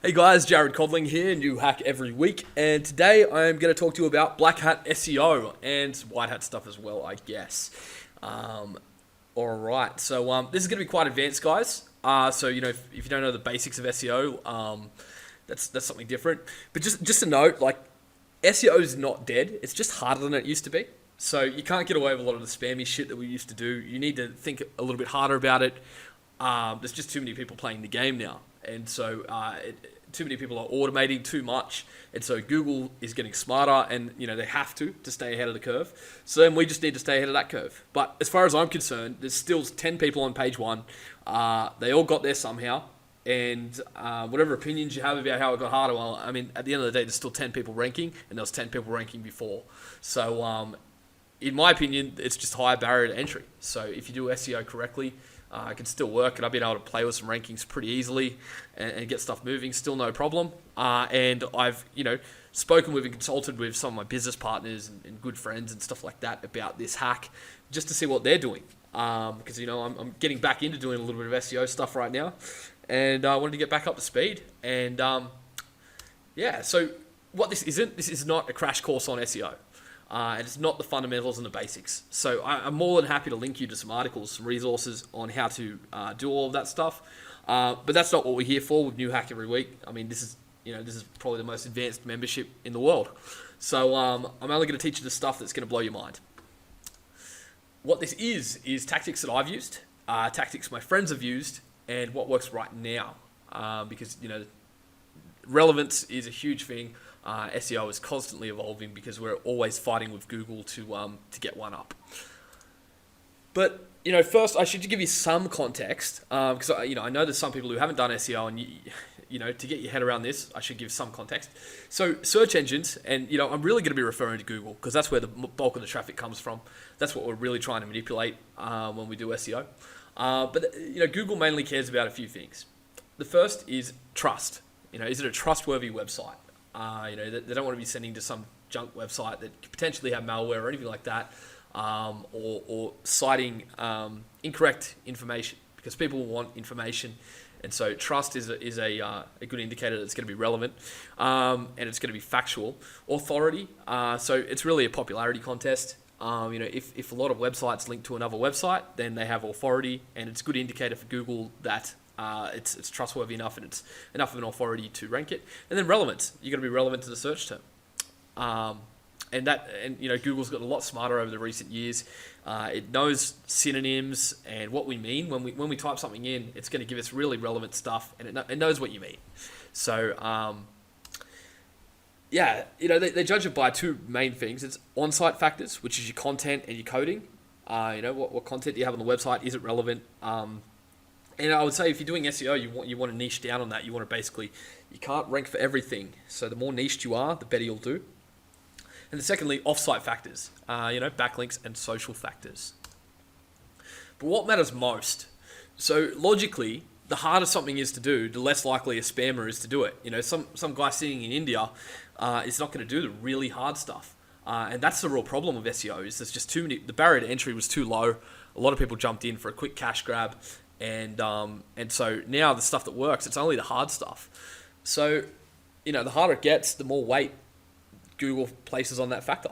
Hey guys, Jared Codling here, new hack every week, and today I'm going to talk to you about black hat SEO and white hat stuff as well, I guess. Um, Alright, so this is going to be quite advanced, guys. If you don't know the basics of SEO, that's something different. But just a note, like SEO is not dead. It's just harder than it used to be. So you can't get away with a lot of the spammy shit that we used to do. You need to think a little bit harder about it. There's just too many people playing the game now, and too many people are automating too much, and so Google is getting smarter, and they have to stay ahead of the curve. So then we just need to stay ahead of that curve. But as far as I'm concerned, there's still 10 people on page one. They all got there somehow, and whatever opinions you have about how it got harder, well, I mean, at the end of the day, there's still 10 people ranking, and there was 10 people ranking before. So in my opinion, it's just higher barrier to entry. So if you do SEO correctly, it can still work, and I've been able to play with some rankings pretty easily and get stuff moving, still no problem. And I've, spoken with and consulted with some of my business partners and good friends and stuff like that about this hack, just to see what they're doing. Because, I'm getting back into doing a little bit of SEO stuff right now, and I wanted to get back up to speed. And, so what this is not a crash course on SEO. And it's not the fundamentals and the basics. So I'm more than happy to link you to some articles, some resources on how to do all of that stuff. But that's not what we're here for with New Hack every week. I mean, this is probably the most advanced membership in the world. So I'm only going to teach you the stuff that's going to blow your mind. What this is tactics that I've used, tactics my friends have used, and what works right now. Because relevance is a huge thing. SEO is constantly evolving because we're always fighting with Google to get one up. But first I should give you some context because I know there's some people who haven't done SEO, and to get your head around this, I should give some context. So search engines, and I'm really going to be referring to Google because that's where the bulk of the traffic comes from. That's what we're really trying to manipulate when we do SEO. But Google mainly cares about a few things. The first is trust. Is it a trustworthy website? They don't want to be sending to some junk website that could potentially have malware or anything like that, or citing incorrect information, because people want information, and so trust is a good indicator that it's going to be relevant, and it's going to be factual. Authority, so it's really a popularity contest. If a lot of websites link to another website, then they have authority, and it's a good indicator for Google that it's trustworthy enough, and it's enough of an authority to rank it. And then relevance, you're going to be relevant to the search term. Google's gotten a lot smarter over the recent years. It knows synonyms and what we mean when we type something in. It's going to give us really relevant stuff, and it knows what you mean. So they judge it by two main things. It's on-site factors, which is your content and your coding. What content do you have on the website? Is it relevant? And I would say if you're doing SEO, you want to niche down on that. You want to you can't rank for everything. So the more niched you are, the better you'll do. And then secondly, off-site factors, backlinks and social factors. But what matters most? So logically, the harder something is to do, the less likely a spammer is to do it. Some guy sitting in India is not going to do the really hard stuff. And that's the real problem with SEO, is there's just too many. The barrier to entry was too low. A lot of people jumped in for a quick cash grab. And so now the stuff that works, it's only the hard stuff. So, the harder it gets, the more weight Google places on that factor.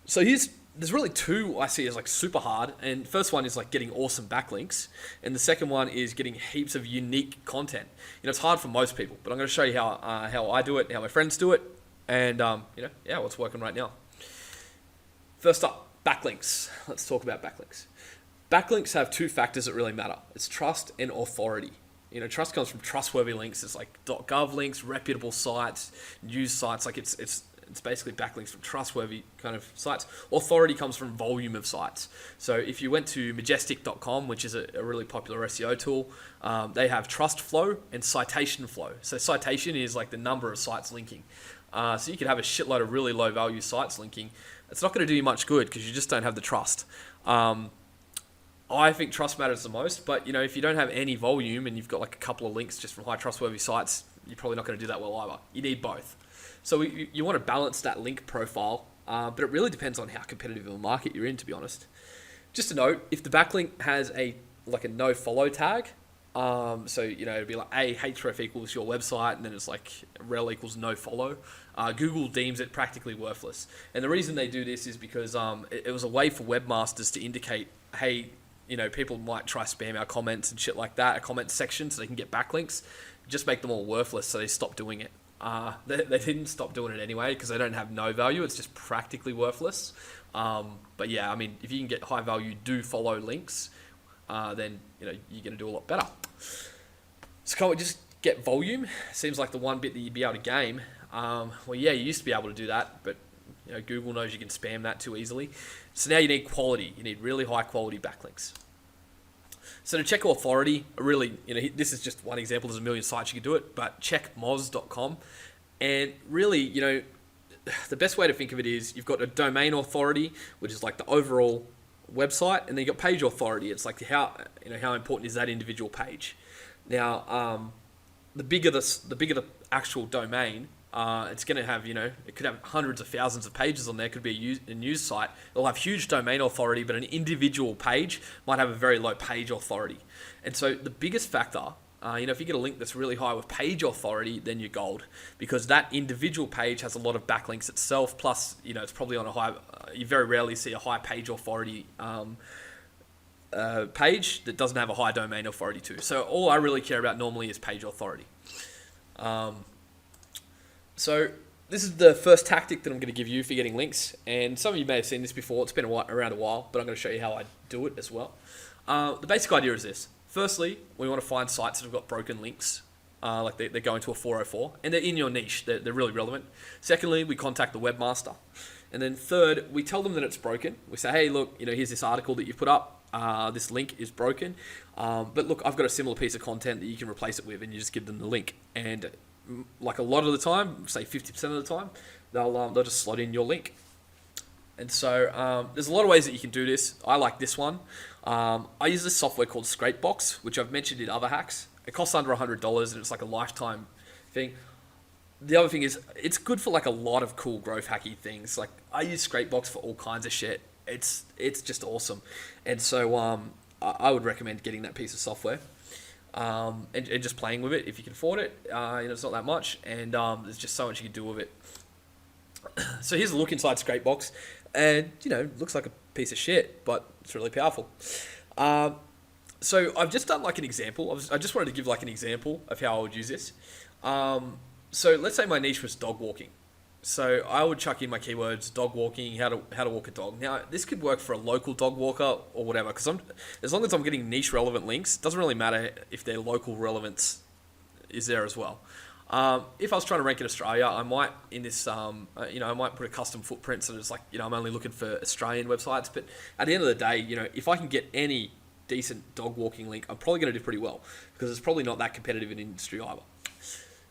So there's really two I see as like super hard. And first one is like getting awesome backlinks. And the second one is getting heaps of unique content. It's hard for most people, but I'm going to show you how I do it, how my friends do it. And, what's working right now. First up, backlinks. Let's talk about backlinks. Backlinks have two factors that really matter. It's trust and authority. Trust comes from trustworthy links. It's like .gov links, reputable sites, news sites. Like it's basically backlinks from trustworthy kind of sites. Authority comes from volume of sites. So if you went to majestic.com, which is a really popular SEO tool, they have trust flow and citation flow. So citation is like the number of sites linking. So you could have a shitload of really low value sites linking. It's not going to do you much good because you just don't have the trust. I think trust matters the most, but if you don't have any volume and you've got like a couple of links just from high trustworthy sites, you're probably not going to do that well either. You need both. So you want to balance that link profile, but it really depends on how competitive of a market you're in, to be honest. Just a note, if the backlink has a no follow tag, So, it'd be like href equals your website, and then it's like rel equals no follow. Google deems it practically worthless. And the reason they do this is because it was a way for webmasters to indicate, hey, people might try spam our comments and shit like that, a comment section, so they can get backlinks. Just make them all worthless, so they stop doing it. They didn't stop doing it anyway because they don't have no value. It's just practically worthless. But yeah, I mean, if you can get high value do follow links, then you're going to do a lot better. So can't we just get volume? Seems like the one bit that you'd be able to game. Well, yeah, you used to be able to do that, but Google knows you can spam that too easily. So now you need quality. You need really high quality backlinks. So to check authority, really, this is just one example. There's a million sites you can do it, but check moz.com. And really, the best way to think of it is you've got a domain authority, which is like the overall website, and then you got page authority. It's like how important is that individual page. Now, the bigger the actual domain, it's going to have, it could have hundreds of thousands of pages on there. It could be a news site. It'll have huge domain authority, but an individual page might have a very low page authority. And so the biggest factor, if you get a link that's really high with page authority, then you're gold, because that individual page has a lot of backlinks itself. Plus, it's probably on a high. You very rarely see a high page authority page that doesn't have a high domain authority too. So all I really care about normally is page authority. So this is the first tactic that I'm going to give you for getting links, and some of you may have seen this before. It's been around a while, but I'm going to show you how I do it as well. The basic idea is this. Firstly, we want to find sites that have got broken links, like they go into a 404, and they're in your niche. They're really relevant. Secondly, we contact the webmaster. And then third, we tell them that it's broken. We say, hey, look, here's this article that you've put up. This link is broken. But look, I've got a similar piece of content that you can replace it with, and you just give them the link. And like a lot of the time, say 50% of the time, they'll just slot in your link. And so there's a lot of ways that you can do this. I like this one. I use this software called Scrapebox, which I've mentioned in other hacks. It costs under $100, and it's like a lifetime thing. The other thing is, it's good for like a lot of cool growth hacky things. Like I use Scrapebox for all kinds of shit. It's just awesome. And so I would recommend getting that piece of software. And just playing with it if you can afford it. It's not that much, and there's just so much you can do with it. So here's a look inside Scrapebox, and looks like a piece of shit, but it's really powerful. So I've just done like an example. I just wanted to give like an example of how I would use this. So let's say my niche was dog walking. So I would chuck in my keywords: dog walking, how to walk a dog. Now this could work for a local dog walker or whatever, because as long as I'm getting niche relevant links, it doesn't really matter if their local relevance is there as well. If I was trying to rank in Australia, I might I might put a custom footprint, so it's like I'm only looking for Australian websites. But at the end of the day, if I can get any decent dog walking link, I'm probably going to do pretty well, because it's probably not that competitive in industry either.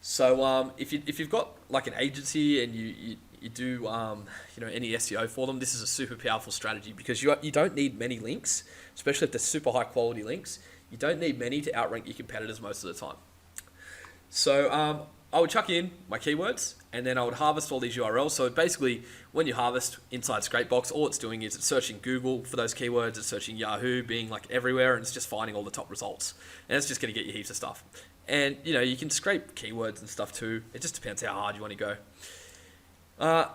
So if you've got like an agency and you do any SEO for them, this is a super powerful strategy, because you don't need many links, especially if they're super high quality links. You don't need many to outrank your competitors most of the time. So I would chuck in my keywords, and then I would harvest all these URLs. So basically, when you harvest inside Scrapebox, all it's doing is it's searching Google for those keywords, it's searching Yahoo, being like everywhere, and it's just finding all the top results. And it's just going to get you heaps of stuff. And you can scrape keywords and stuff too. It just depends how hard you want to go.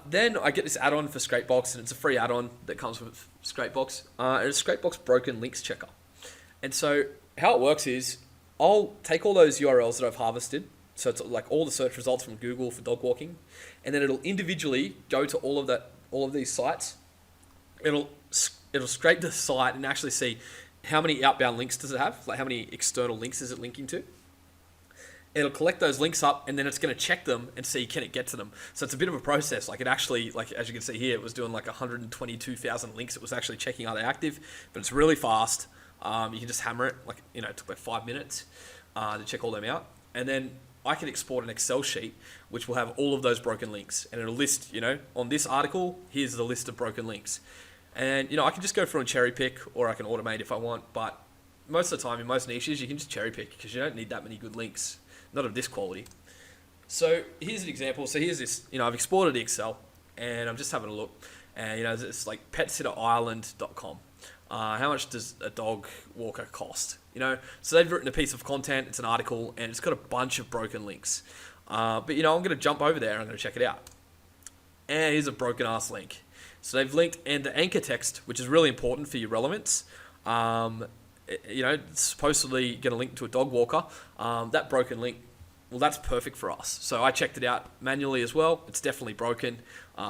Then I get this add-on for Scrapebox, and it's a free add-on that comes with Scrapebox. It's Scrapebox Broken Links Checker. And so how it works is I'll take all those URLs that I've harvested, so it's like all the search results from Google for dog walking, and then it'll individually go to all of these sites. It'll scrape the site and actually see how many outbound links does it have, like how many external links is it linking to. It'll collect those links up, and then it's going to check them and see, can it get to them. So it's a bit of a process. Like it actually, like as you can see here, it was doing like 122,000 links. It was actually checking are they active, but it's really fast. You can just hammer it. It took like 5 minutes to check all them out, and then I can export an Excel sheet which will have all of those broken links, and it'll list, on this article, here's the list of broken links. And I can just go through and cherry pick, or I can automate if I want. But most of the time, in most niches, you can just cherry pick, because you don't need that many good links. Not of this quality. So here's an example. So here's this, I've exported the Excel, and I'm just having a look, and it's like petsitterireland.com. How much does a dog walker cost? So they've written a piece of content, it's an article, and it's got a bunch of broken links. But I'm going to jump over there and I'm going to check it out. And here's a broken ass link. So they've linked, and the anchor text, which is really important for your relevance, it's supposedly going to link to a dog walker. That broken link, well, that's perfect for us. So I checked it out manually as well. It's definitely broken.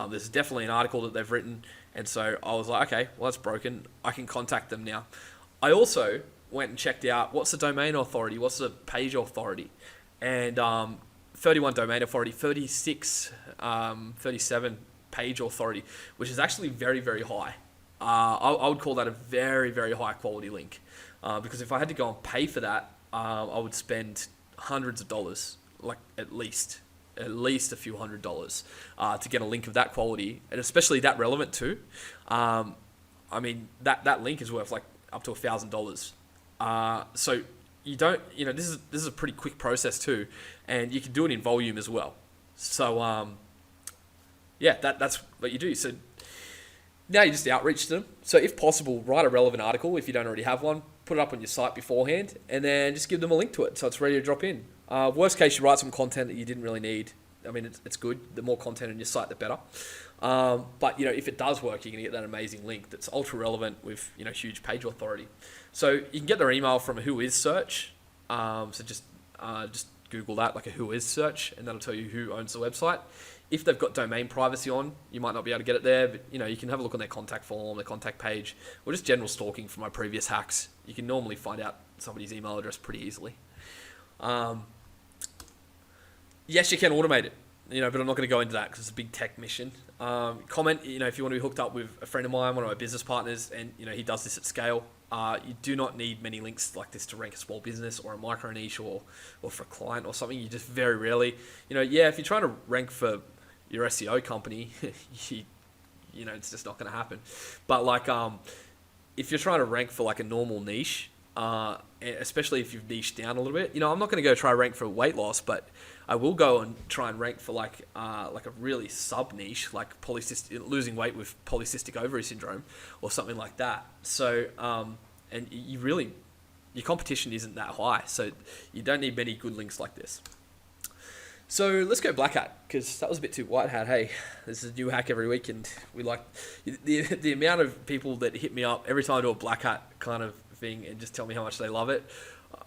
There's definitely an article that they've written. And so I was like, okay, well, that's broken. I can contact them now. I also went and checked out what's the domain authority, what's the page authority. And 31 domain authority, 36, 37 page authority, which is actually very, very high. I would call that a very, very high quality link. Because if I had to go and pay for that, I would spend hundreds of dollars, like at least a few $100s to get a link of that quality, and especially that relevant too. That link is worth like up to $1,000. So you don't, this is a pretty quick process too, and you can do it in volume as well. So that's what you do. So now you just outreach to them. So if possible, write a relevant article if you don't already have one. Put it up on your site beforehand, and then just give them a link to it so it's ready to drop in. Worst case, you write some content that you didn't really need. It's good. The more content on your site, the better. But if it does work, you're gonna get that amazing link that's ultra relevant with huge page authority. So you can get their email from a Who Is search. So just Google that, like a Who Is search, and that'll tell you who owns the website. If they've got domain privacy on, you might not be able to get it there, but you can have a look on their contact form, their contact page, or just general stalking from my previous hacks. You can normally find out somebody's email address pretty easily. Yes, you can automate it, but I'm not going to go into that because it's a big tech mission. Comment, if you want to be hooked up with a friend of mine, one of my business partners, and he does this at scale. You do not need many links like this to rank a small business or a micro niche or for a client or something. You just very rarely, if you're trying to rank for your SEO company, it's just not going to happen. But if you're trying to rank for like a normal niche, especially if you've niched down a little bit, I'm not going to go try rank for weight loss, but I will go and try and rank for like a really sub niche, like losing weight with polycystic ovary syndrome or something like that. So, and your competition isn't that high, so you don't need many good links like this. So let's go black hat, because that was a bit too white hat. Hey, this is a new hack every week, and we like the amount of people that hit me up every time I do a black hat kind of thing and just tell me how much they love it.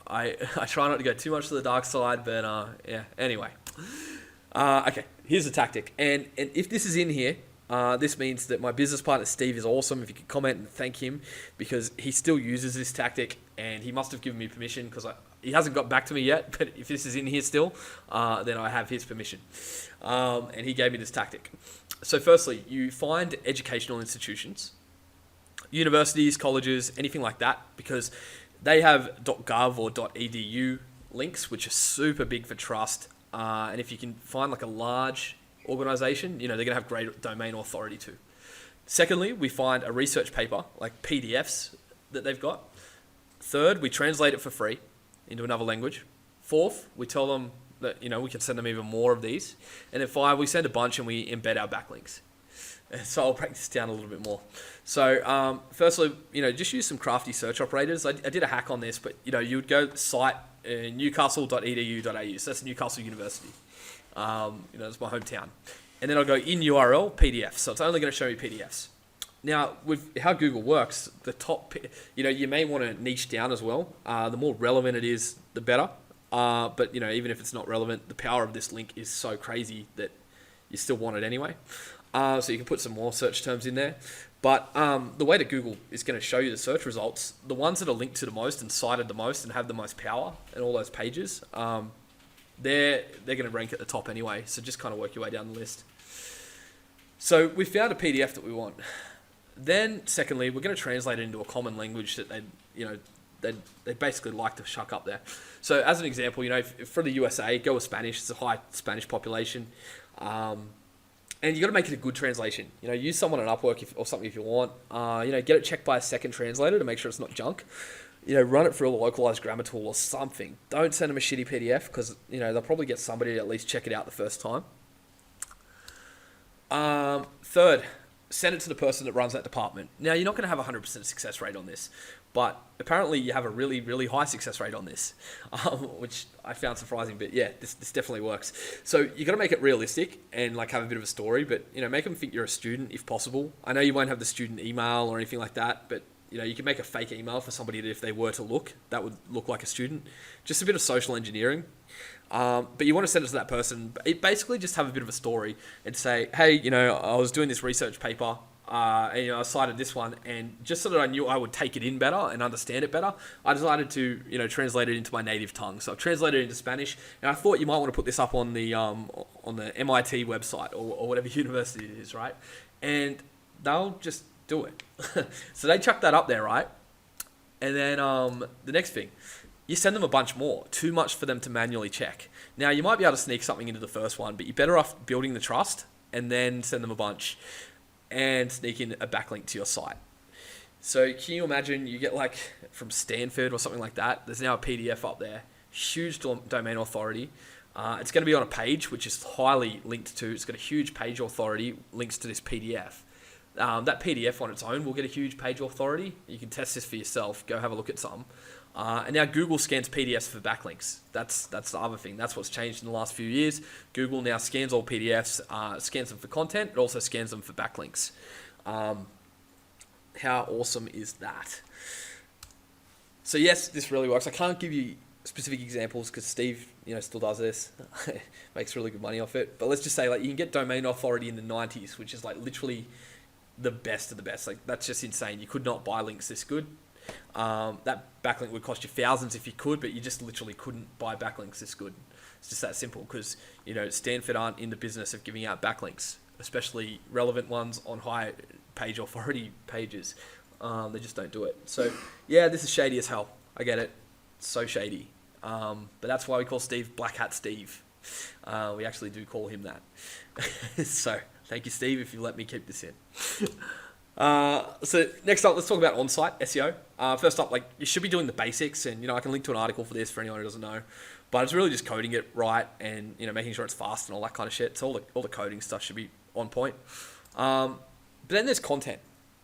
I try not to go too much to the dark side, but anyway. Okay, here's the tactic, and if this is in here, this means that my business partner Steve is awesome. If you could comment and thank him, because he still uses this tactic, and he must have given me permission because he hasn't got back to me yet. But if this is in here still, then I have his permission, and he gave me this tactic. So firstly, you find educational institutions, universities, colleges, anything like that, because they have .gov or .edu links, which are super big for trust. And if you can find like a large organization, they're going to have great domain authority too. Secondly, we find a research paper, like PDFs that they've got. Third, we translate it for free into another language. Fourth, we tell them that, we can send them even more of these. And then 5, we send a bunch and we embed our backlinks. So I'll break this down a little bit more. So firstly, just use some crafty search operators. I did a hack on this, but you would go site newcastle.edu.au. So that's Newcastle University. That's my hometown. And then I'll go in URL PDF. So it's only going to show me PDFs. Now, with how Google works, the top, you may want to niche down as well. The more relevant it is, the better. But even if it's not relevant, the power of this link is so crazy that you still want it anyway. So you can put some more search terms in there. But the way that Google is going to show you the search results, the ones that are linked to the most and cited the most and have the most power in all those pages, they're going to rank at the top anyway. So just kind of work your way down the list. So we found a PDF that we want. Then secondly, we're going to translate it into a common language that they basically like to shuck up there. So as an example, for the USA, go with Spanish. It's a high Spanish population. And you got to make it a good translation. Use someone on Upwork or something if you want. Get it checked by a second translator to make sure it's not junk. Run it through a localized grammar tool or something. Don't send them a shitty PDF because, they'll probably get somebody to at least check it out the first time. Third, send it to the person that runs that department. Now, you're not going to have a 100% success rate on this, but apparently you have a really, really high success rate on this, which I found surprising. But yeah, this definitely works. So you got to make it realistic and like have a bit of a story, but make them think you're a student if possible. I know you won't have the student email or anything like that, but you can make a fake email for somebody that if they were to look, that would look like a student. Just a bit of social engineering. But you want to send it to that person. Basically, just have a bit of a story and say, hey, I was doing this research paper, and I cited this one, and just so that I knew I would take it in better and understand it better, I decided to translate it into my native tongue. So I've translated it into Spanish, and I thought you might want to put this up on the MIT website or whatever university it is, right? And they'll just do it. So they chuck that up there, right? And then the next thing, you send them a bunch more. Too much for them to manually check. Now, you might be able to sneak something into the first one, but you're better off building the trust and then send them a bunch and sneak in a backlink to your site. So can you imagine you get like from Stanford or something like that? There's now a PDF up there. Huge domain authority. It's going to be on a page, which is highly linked to. It's got a huge page authority, links to this PDF. That PDF on its own will get a huge page authority. You can test this for yourself. Go have a look at some. And now Google scans PDFs for backlinks. That's the other thing. That's what's changed in the last few years. Google now scans all PDFs, scans them for content. It also scans them for backlinks. How awesome is that? So yes, this really works. I can't give you specific examples because Steve, still does this, makes really good money off it. But let's just say, like, you can get domain authority in the 90s, which is like literally the best of the best. Like, that's just insane. You could not buy links this good. That backlink would cost you thousands if you could, but you just literally couldn't buy backlinks this good. It's just that simple because, Stanford aren't in the business of giving out backlinks, especially relevant ones on high page authority pages. They just don't do it. So yeah, this is shady as hell. I get it. It's so shady. But that's why we call Steve Black Hat Steve. We actually do call him that. So thank you, Steve, if you let me keep this in. So next up, let's talk about on-site SEO. First up, like, you should be doing the basics, and I can link to an article for this for anyone who doesn't know. But it's really just coding it right and making sure it's fast and all that kind of shit. So all the coding stuff should be on point. But then there's content.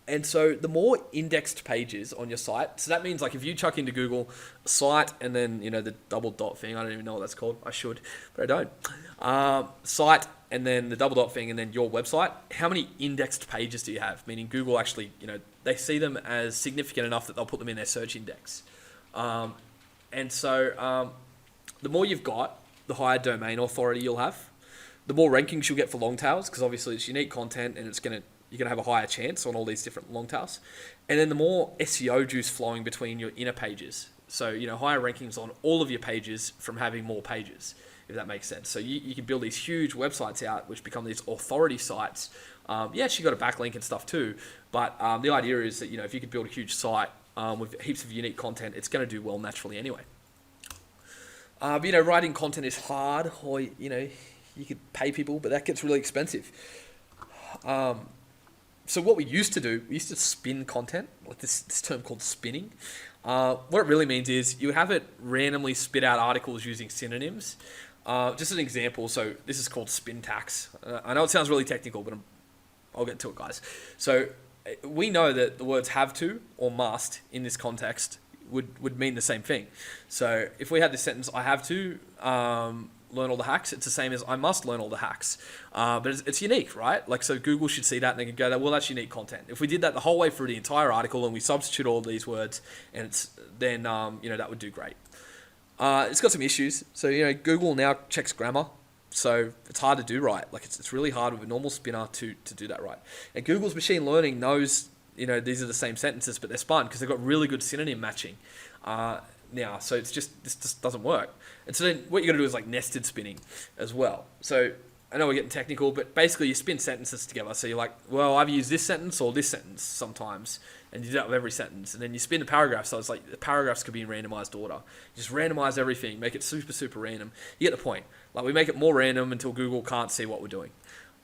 And so the more indexed pages on your site, so that means like if you chuck into Google site and then, the double dot thing, I don't even know what that's called. I should, but I don't. Site and then the double dot thing and then your website, how many indexed pages do you have? Meaning Google actually, they see them as significant enough that they'll put them in their search index. And so the more you've got, the higher domain authority you'll have. The more rankings you'll get for long tails, because obviously it's unique content and you're going to have a higher chance on all these different long tails. And then the more SEO juice flowing between your inner pages. So, higher rankings on all of your pages from having more pages, if that makes sense. So you can build these huge websites out, which become these authority sites. Yes, you got a backlink and stuff too, but the idea is that, if you could build a huge site with heaps of unique content, it's going to do well naturally anyway. But, writing content is hard, or, you could pay people, but that gets really expensive. So what we used to do, we used to spin content, like this term called spinning. What it really means is you have it randomly spit out articles using synonyms. Just an example, so this is called spin tax. I know it sounds really technical, but I'll get to it, guys. So we know that the words have to or must in this context would mean the same thing. So if we had this sentence, I have to learn all the hacks, it's the same as I must learn all the hacks. But it's unique, right? Like, so Google should see that and they can go, well, that's unique content. If we did that the whole way through the entire article and we substitute all these words, and then that would do great. It's got some issues. So, Google now checks grammar. So it's hard to do right. Like, it's really hard with a normal spinner to do that right. And Google's machine learning knows, these are the same sentences, but they're spun because they've got really good synonym matching. Now, so this just doesn't work. And so then what you're going to do is like nested spinning as well. So I know we're getting technical, but basically you spin sentences together. So you're like, well, I've used this sentence or this sentence sometimes, and you do that with every sentence. And then you spin the paragraph, so it's like the paragraphs could be in randomized order. You just randomize everything, make it super, super random. You get the point. Like, we make it more random until Google can't see what we're doing.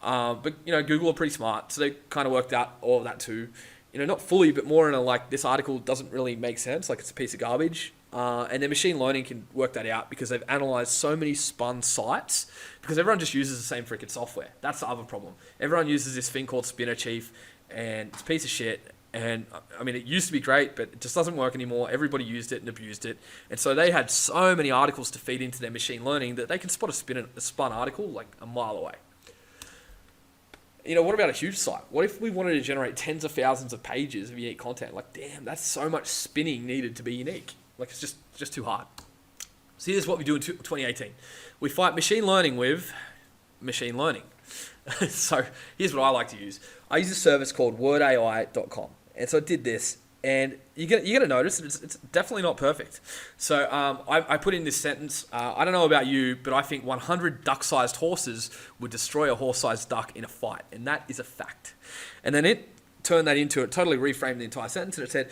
But Google are pretty smart, so they kind of worked out all of that too. Not fully, but more in a, like, this article doesn't really make sense, like it's a piece of garbage. And their machine learning can work that out because they've analyzed so many spun sites, because everyone just uses the same freaking software. That's the other problem. Everyone uses this thing called Spinner Chief, and it's a piece of shit. And I mean, it used to be great, but it just doesn't work anymore. Everybody used it and abused it. And so they had so many articles to feed into their machine learning that they can spot a spun article like a mile away. What about a huge site? What if we wanted to generate tens of thousands of pages of unique content? Like, damn, that's so much spinning needed to be unique. Like, it's just too hard. So here's what we do in 2018. We fight machine learning with machine learning. So here's what I like to use. I use a service called wordai.com. And so I did this, and you're gonna notice that it's definitely not perfect. So I put in this sentence. I don't know about you, but I think 100 duck-sized horses would destroy a horse-sized duck in a fight, and that is a fact. And then it turned that into it, totally reframed the entire sentence, and it said,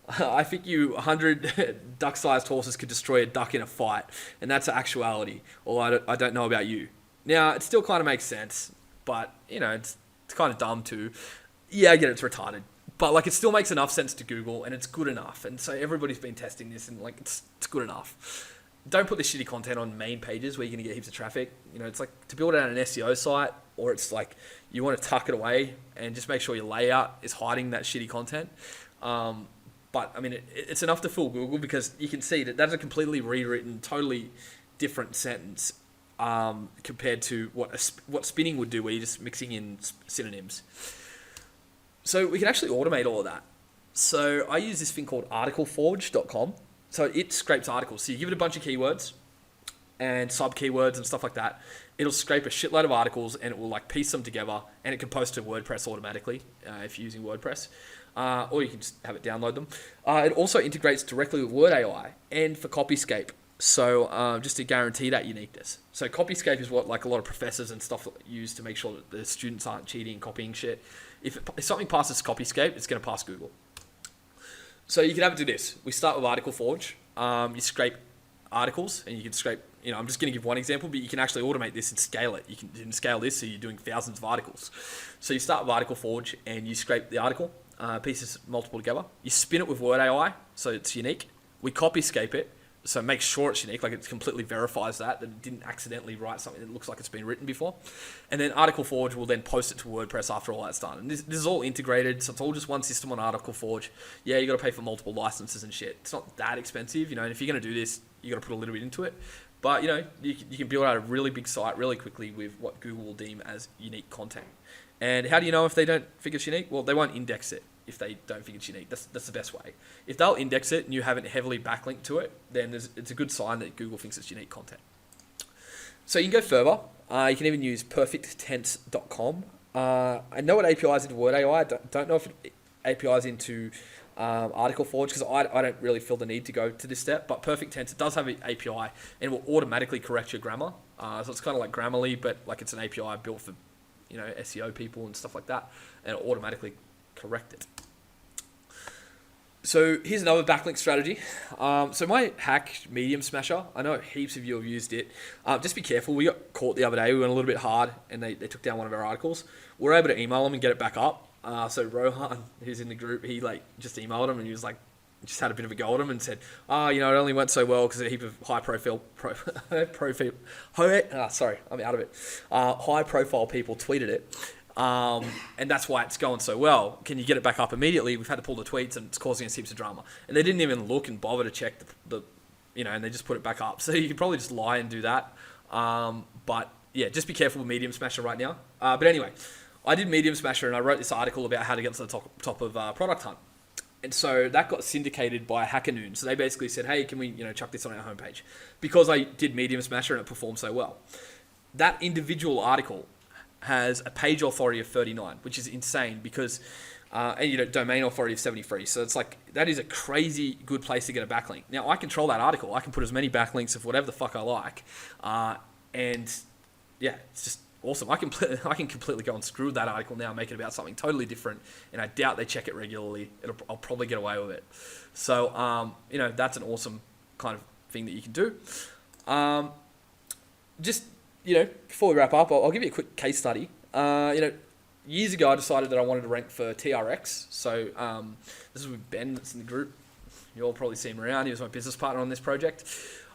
I think 100 duck-sized horses could destroy a duck in a fight, and that's an actuality. Or I don't know about you. Now it still kind of makes sense, but it's kind of dumb too. Yeah, I get it's retarded. But like, it still makes enough sense to Google, and it's good enough. And so everybody's been testing this, and like, it's good enough. Don't put this shitty content on main pages where you're going to get heaps of traffic. It's like to build out an SEO site, or it's like you want to tuck it away and just make sure your layout is hiding that shitty content. But I mean, it's enough to fool Google, because you can see that that's a completely rewritten, totally different sentence compared to what spinning would do, where you're just mixing in synonyms. So we can actually automate all of that. So I use this thing called articleforge.com. So it scrapes articles. So you give it a bunch of keywords and sub keywords and stuff like that. It'll scrape a shitload of articles, and it will like piece them together, and it can post to WordPress automatically if you're using WordPress. Or you can just have it download them. It also integrates directly with WordAI and for Copyscape. So just to guarantee that uniqueness. So Copyscape is what like a lot of professors and stuff use to make sure that the students aren't cheating and copying shit. If something passes Copyscape, it's going to pass Google. So you can have it do this. We start with Article Forge. You scrape articles, and you can scrape, I'm just going to give one example, but you can actually automate this and scale it. You can scale this, so you're doing thousands of articles. So you start with Article Forge, and you scrape the article, pieces multiple together. You spin it with WordAI, so it's unique. We Copyscape it, so make sure it's unique, like it completely verifies that it didn't accidentally write something that looks like it's been written before. And then Article Forge will then post it to WordPress after all that's done. And this is all integrated, so it's all just one system on Article Forge. Yeah, you got to pay for multiple licenses and shit. It's not that expensive, and if you're going to do this, you got to put a little bit into it. But, you can build out a really big site really quickly with what Google will deem as unique content. And how do you know if they don't think it's unique? Well, they won't index it if they don't think it's unique. That's the best way. If they'll index it and you haven't heavily backlinked to it, then it's a good sign that Google thinks it's unique content. So you can go further. You can even use perfecttense.com. I know it APIs into WordAI. I don't know if it APIs into Article Forge, because I don't really feel the need to go to this step. But Perfect Tense, it does have an API, and it will automatically correct your grammar. So it's kind of like Grammarly, but like it's an API built for SEO people and stuff like that, and it'll automatically correct it. So here's another backlink strategy. So my hack, Medium Smasher, I know heaps of you have used it. Just be careful. We got caught the other day. We went a little bit hard, and they took down one of our articles. We're able to email them and get it back up. So Rohan, who's in the group, he just emailed them, and he was just had a bit of a go at him and said, it only went so well because a heap of high profile people tweeted it. And that's why it's going so well. Can you get it back up immediately? We've had to pull the tweets, and it's causing us heaps of drama. And they didn't even look and bother to check and they just put it back up. So you could probably just lie and do that. But yeah, just be careful with Medium Smasher right now. But anyway, I did Medium Smasher, and I wrote this article about how to get to the top of Product Hunt. And so that got syndicated by HackerNoon. So they basically said, hey, can we chuck this on our homepage? Because I did Medium Smasher and it performed so well. That individual article has a page authority of 39, which is insane because, and domain authority of 73. So it's like, that is a crazy good place to get a backlink. Now I control that article. I can put as many backlinks of whatever the fuck I like. And yeah, it's just awesome. I can completely go and screw that article now, make it about something totally different. And I doubt they check it regularly. I'll probably get away with it. So, that's an awesome kind of thing that you can do. Before we wrap up, I'll give you a quick case study. Years ago, I decided that I wanted to rank for TRX. So this is with Ben that's in the group. You all probably see him around. He was my business partner on this project.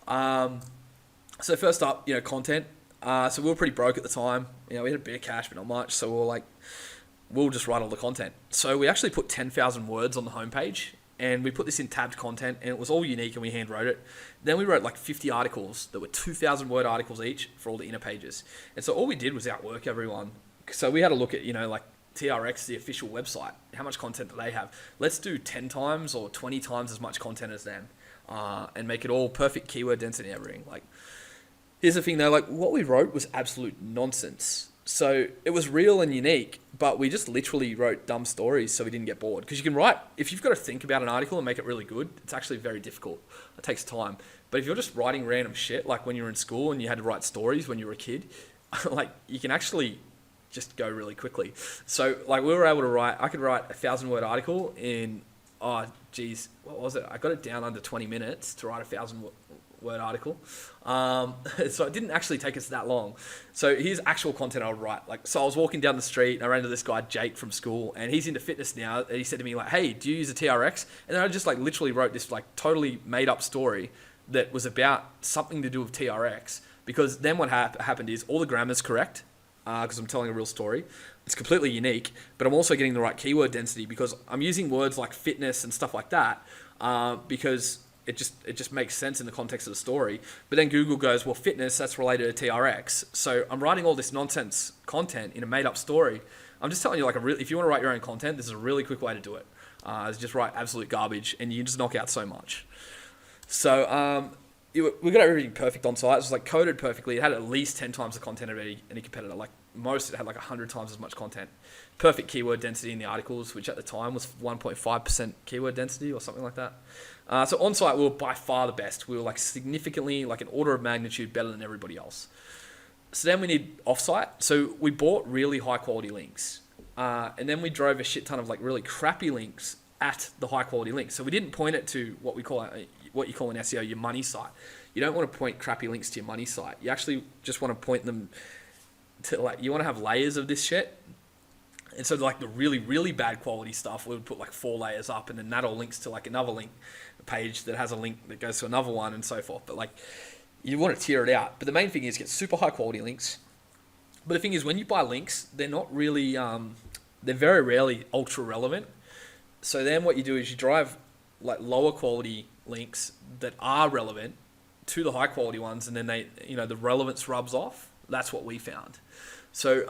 So first up, content. So we were pretty broke at the time. We had a bit of cash, but not much. So we were like, we'll just write all the content. So we actually put 10,000 words on the homepage, and we put this in tabbed content, and it was all unique, and we hand wrote it. Then we wrote like 50 articles that were 2,000 word articles each for all the inner pages. And so all we did was outwork everyone. So we had a look at, like TRX, the official website. How much content do they have? Let's do 10 times or 20 times as much content as them, and make it all perfect keyword density and everything. Like, here's the thing though, like what we wrote was absolute nonsense. So it was real and unique, but we just literally wrote dumb stories so we didn't get bored. Because you can write, if you've got to think about an article and make it really good, it's actually very difficult. It takes time. But if you're just writing random shit, like when you were in school and you had to write stories when you were a kid, like you can actually just go really quickly. So like we were able to I could write 1,000 word article in, what was it? I got it down under 20 minutes to write 1,000 word article. So it didn't actually take us that long. So here's actual content I would write. So I was walking down the street and I ran into this guy, Jake from school, and he's into fitness now. And he said to me like, hey, do you use a TRX? And then I just like literally wrote this like totally made up story that was about something to do with TRX. Because then what happened is all the grammar's correct, because I'm telling a real story. It's completely unique, but I'm also getting the right keyword density because I'm using words like fitness and stuff like that, because it just makes sense in the context of the story. But then Google goes, well, fitness, that's related to TRX. So I'm writing all this nonsense content in a made up story. I'm just telling you, like, if you want to write your own content, this is a really quick way to do it. Is just write absolute garbage and you can just knock out so much. So we got everything perfect on site. It was like coded perfectly. It had at least 10 times the content of any competitor. Like most, it had like 100 times as much content. Perfect keyword density in the articles, which at the time was 1.5% keyword density or something like that. So on site, we were by far the best. We were like significantly, like an order of magnitude better than everybody else. So then we need offsite. So we bought really high quality links. And then we drove a shit ton of like really crappy links at the high quality links. So we didn't point it to what you call in SEO your money site. You don't want to point crappy links to your money site. You actually just want to point them to like, you want to have layers of this shit. And so like the really, really bad quality stuff, we would put like 4 layers up and then that all links to like another link page that has a link that goes to another one and so forth. But like you want to tier it out. But the main thing is get super high quality links. But the thing is when you buy links, they're not really, they're very rarely ultra relevant. So then what you do is you drive like lower quality links that are relevant to the high quality ones. And then the relevance rubs off. That's what we found. So,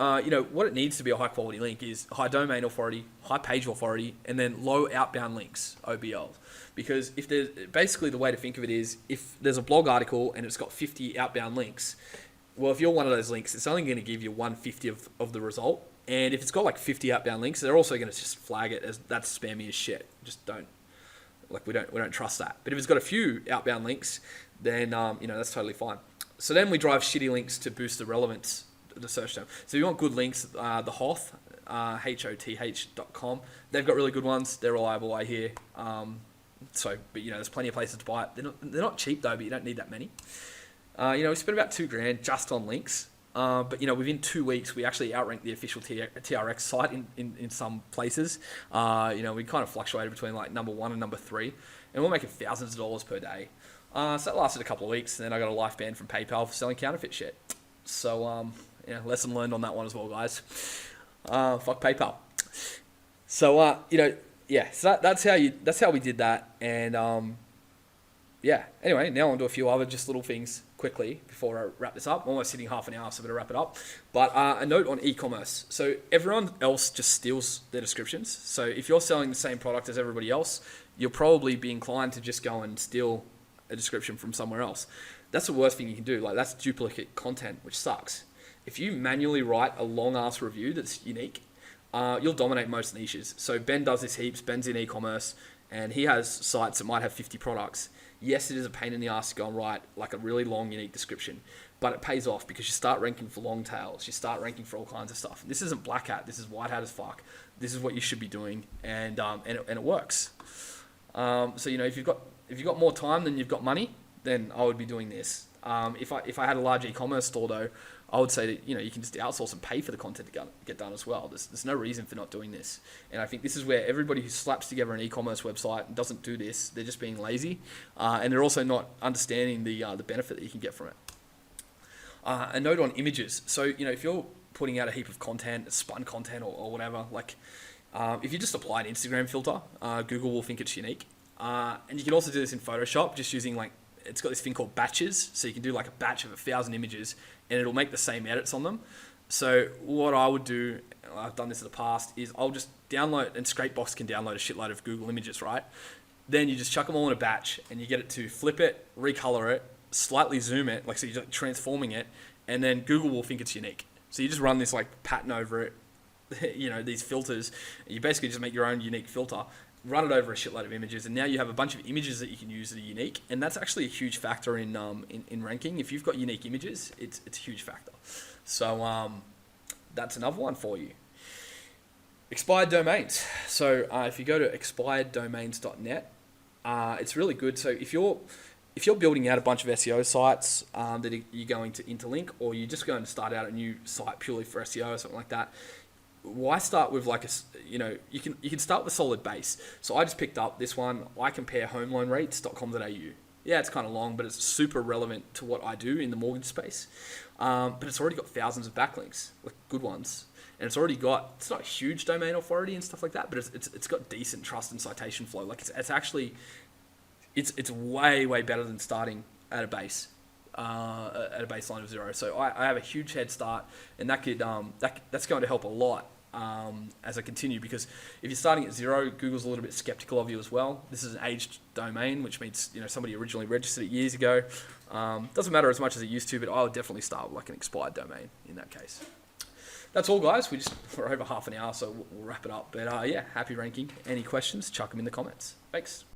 what it needs to be a high quality link is high domain authority, high page authority, and then low outbound links, OBL. Because basically the way to think of it is if there's a blog article and it's got 50 outbound links, well, if you're one of those links, it's only going to give you 1/50 of the result. And if it's got like 50 outbound links, they're also going to just flag it as that's spammy as shit. Just don't, we don't trust that. But if it's got a few outbound links, then, that's totally fine. So then we drive shitty links to boost the relevance the search term. So if you want good links, the Hoth, HOTH.com, they've got really good ones. They're reliable, I hear. But there's plenty of places to buy it. They're not cheap though, but you don't need that many. We spent about $2,000 just on links. But within 2 weeks, we actually outranked the official TRX site in some places. We kind of fluctuated between like number 1 and number 3, and we're making thousands of dollars per day. So that lasted a couple of weeks, and then I got a life ban from PayPal for selling counterfeit shit. So, lesson learned on that one as well, guys. Fuck PayPal. So, so that's how we did that. And, anyway, now on to a few other just little things quickly before I wrap this up. I'm almost hitting half an hour, so I better wrap it up. But a note on e-commerce. So everyone else just steals their descriptions. So if you're selling the same product as everybody else, you'll probably be inclined to just go and steal a description from somewhere else. That's the worst thing you can do. Like that's duplicate content, which sucks. If you manually write a long ass review that's unique, you'll dominate most niches. So Ben does this heaps. Ben's in e-commerce and he has sites that might have 50 products. Yes, it is a pain in the ass to go and write like a really long, unique description, but it pays off because you start ranking for long tails. You start ranking for all kinds of stuff. This isn't black hat. This is white hat as fuck. This is what you should be doing. And it works. So, if you've got more time than you've got money, then I would be doing this. If I had a large e-commerce store though, I would say that, you can just outsource and pay for the content to get done as well. There's no reason for not doing this. And I think this is where everybody who slaps together an e-commerce website and doesn't do this, they're just being lazy. And they're also not understanding the benefit that you can get from it. A note on images. So, if you're putting out a heap of content, spun content or whatever. Like, if you just apply an Instagram filter, Google will think it's unique. And you can also do this in Photoshop, just using like, it's got this thing called batches. So you can do like a batch of 1,000 images and it'll make the same edits on them. So what I would do, I've done this in the past, is I'll just download, and Scrapebox can download a shitload of Google images, right? Then you just chuck them all in a batch and you get it to flip it, recolor it, slightly zoom it, like so you're transforming it, and then Google will think it's unique. So you just run this like pattern over it, these filters. You basically just make your own unique filter, run it over a shitload of images, and now you have a bunch of images that you can use that are unique, and that's actually a huge factor in ranking. If you've got unique images, it's a huge factor. So that's another one for you. Expired domains. So if you go to expireddomains.net, it's really good. So if you're building out a bunch of SEO sites that you're going to interlink, or you're just going to start out a new site purely for SEO or something like that, why start with like you can start with a solid base. So I just picked up this one. I compare homeloanrates.com.au. Yeah, it's kind of long, but it's super relevant to what I do in the mortgage space. But it's already got thousands of backlinks, like good ones. And it's already got, it's not a huge domain authority and stuff like that, but it's got decent trust and citation flow. Like it's actually, it's way better than starting at a base, at a baseline of 0. So I have a huge head start, and that could, that's going to help a lot as I continue, because if you're starting at 0, Google's a little bit skeptical of you as well. This is an aged domain, which means somebody originally registered it years ago. Doesn't matter as much as it used to, but I would definitely start with like an expired domain in that case. That's all, guys. We're over half an hour, so we'll wrap it up. But yeah, happy ranking. Any questions, chuck them in the comments. Thanks.